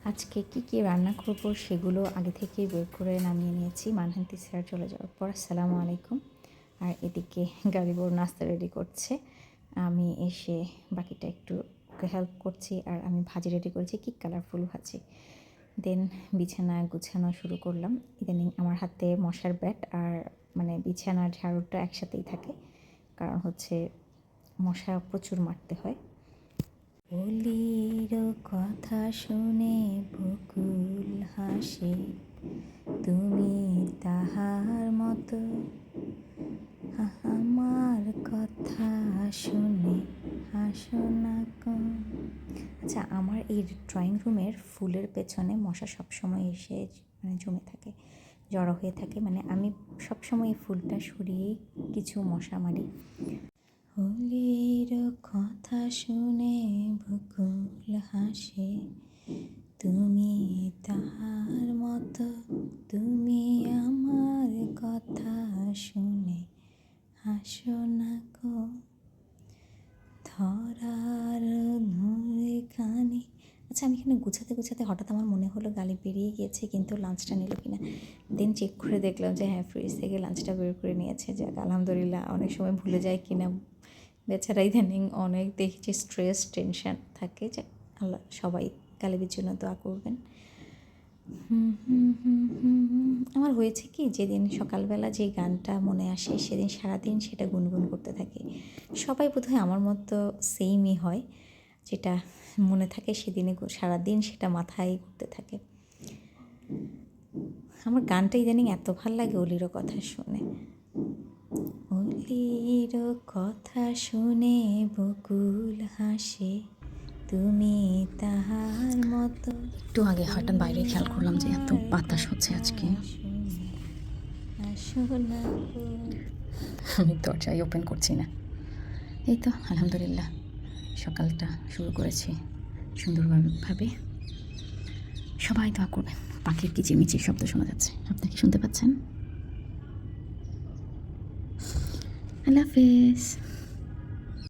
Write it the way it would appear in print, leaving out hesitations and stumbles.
আজকে কি রান্না করব সেগুলো আগে থেকেই বের করে নামিয়ে নিয়েছি। মানহান্তি স্যার চলে যাওয়ার পর। আসসালামু আলাইকুম। আর এদিকে গালিবর নাস্তা রেডি করছে, আমি এসে বাকিটা একটু ওকে হেল্প করছি। আর আমি ভাজি রেডি করেছি, কি কালারফুল ভাজি। দেন বিছানা গুছানো শুরু করলাম। ইদানিং আমার হাতে মশার ব্যাট আর বিছানার ঝাড়ুটা একসাথেই থাকে, কারণ হচ্ছে মশা প্রচুর মারতে হয়। অলির কথা শুনে বকুল হাসে, তুমি তাহার মতো আমার কথা শুনে হাসো না কম। আচ্ছা, আমার এই ড্রয়িং রুমের ফুলের পেছনে মশা সবসময় এসে জমে থাকে, জড়ো হয়ে থাকে। আমি সবসময় এই ফুলটা সরিয়ে কিছু মশা মারি। হোলির কথা শুনে বকুল হাসে, তুমি তাহার মতো, তুমি আমার কথা শুনে হাসো না গো। ধরার ধরে কানে। আচ্ছা, আমি এখানে গুছাতে হঠাৎ আমার মনে হলো গালি বেরিয়ে গিয়েছে, কিন্তু লাঞ্চটা নিল কিনা। দেন চেক করে দেখলাম যে হ্যাঁ, ফ্রিজ থেকে লাঞ্চটা বের করে নিয়েছে। যাক, আলহামদুলিল্লাহ। অনেক সময় ভুলে যায় কিনা বেচারা, ইদানিং অনেক দেখছি স্ট্রেস টেনশন থাকে। যে আল্লাহ, সবাই গালিবের জন্য দোয়া করবেন। আমার হয়েছে কি, যেদিন সকালবেলা যে গানটা মনে আসে সেদিন সারাদিন সেটা গুনগুন করতে থাকি। সবাই বোধহয় আমার মতো সেমই হয়, যেটা মনে থাকে সেদিনে সারাদিন সেটা মাথায় ঘুরতে থাকে। আমার গানটা ইদানিং এত ভাল লাগে অলিরও কথা শুনে। অলির কথা শুনে বকুল হাসে, তুমি তাহার মতো। একটু আগে হঠাৎ বাইরে খেয়াল করলাম যে এত বাতাস হচ্ছে আজকে। আমি দরজাই ওপেন করছি না। এই তো আলহামদুলিল্লাহ, সকালটা শুরু করেছি সুন্দরভাবে। সবাই দোয়া করবেন। পাখির কিচিমিচির শব্দ শোনা যাচ্ছে, আপনি কি শুনতে পাচ্ছেন? আল্লাহ হাফেজ।